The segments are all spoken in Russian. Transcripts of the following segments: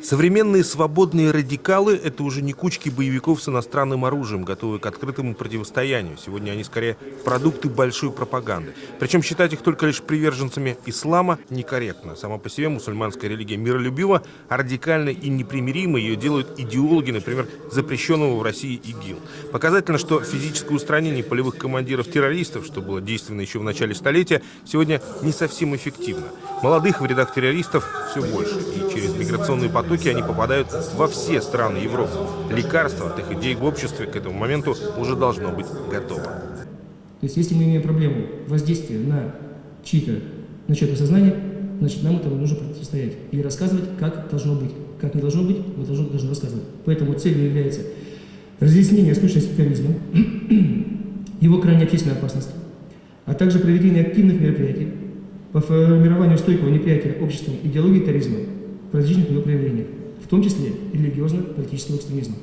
Современные свободные радикалы – это уже не кучки боевиков с иностранным оружием, готовые к открытому противостоянию. Сегодня они скорее продукты большой пропаганды. Причем считать их только лишь приверженцами ислама некорректно. Сама по себе мусульманская религия миролюбива, а радикальной и непримиримой ее делают идеологи, например, запрещенного в России ИГИЛ. Показательно, что физическое устранение полевых командиров-террористов, что было действенно еще в начале столетия, сегодня не совсем эффективно. Молодых в рядах террористов все больше, и через миграционные потоки они попадают во все страны Европы. Лекарство от их идей в обществе к этому моменту уже должно быть готово. То есть, если мы имеем проблему воздействия на чьи-то начатое сознание, значит, нам этому нужно противостоять и рассказывать, как должно быть. Как не должно быть, мы должны рассказывать. Поэтому целью является разъяснение сущности терроризма, его крайне ответственной опасности, а также проведение активных мероприятий по формированию стойкого неприятия обществом идеологии терроризма в различных ее проявлениях, в том числе и религиозно-политического экстремизма.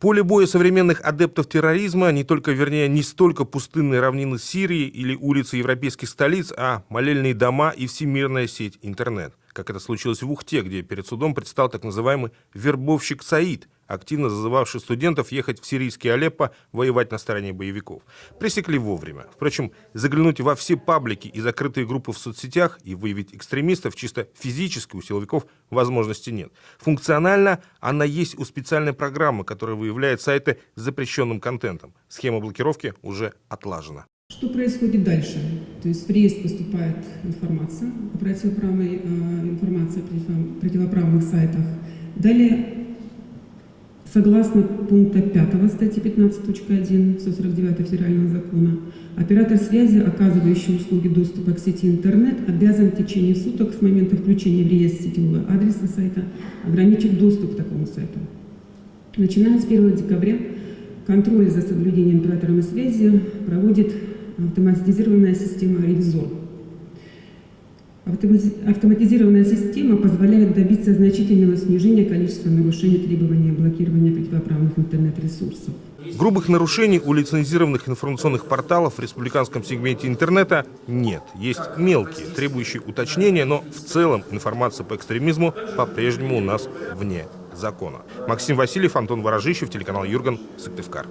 Поле боя современных адептов терроризма не только, вернее, не столько пустынные равнины Сирии или улицы европейских столиц, а молельные дома и всемирная сеть интернет. Как это случилось в Ухте, где перед судом предстал так называемый вербовщик Саид, активно зазывавший студентов ехать в сирийский Алеппо воевать на стороне боевиков. Пресекли вовремя. Впрочем, заглянуть во все паблики и закрытые группы в соцсетях и выявить экстремистов чисто физически у силовиков возможности нет. Функционально она есть у специальной программы, которая выявляет сайты с запрещенным контентом. Схема блокировки уже отлажена. Что происходит дальше? То есть в реестр поступает информация о противоправных сайтах. Далее, согласно пункта 5 статьи 15.1 149 Федерального закона, оператор связи, оказывающий услуги доступа к сети интернет, обязан в течение суток с момента включения в реестр сетевого адреса сайта ограничить доступ к такому сайту. Начиная с 1 декабря контроль за соблюдением операторами связи проводит автоматизированная система «Ревизор». Автоматизированная система позволяет добиться значительного снижения количества нарушений требований блокирования противоправных интернет-ресурсов. Грубых нарушений у лицензированных информационных порталов в республиканском сегменте интернета нет. Есть мелкие, требующие уточнения, но в целом информация по экстремизму по-прежнему у нас вне закона. Максим Васильев, Антон Ворожищев, телеканал Юрган, Сыктывкар.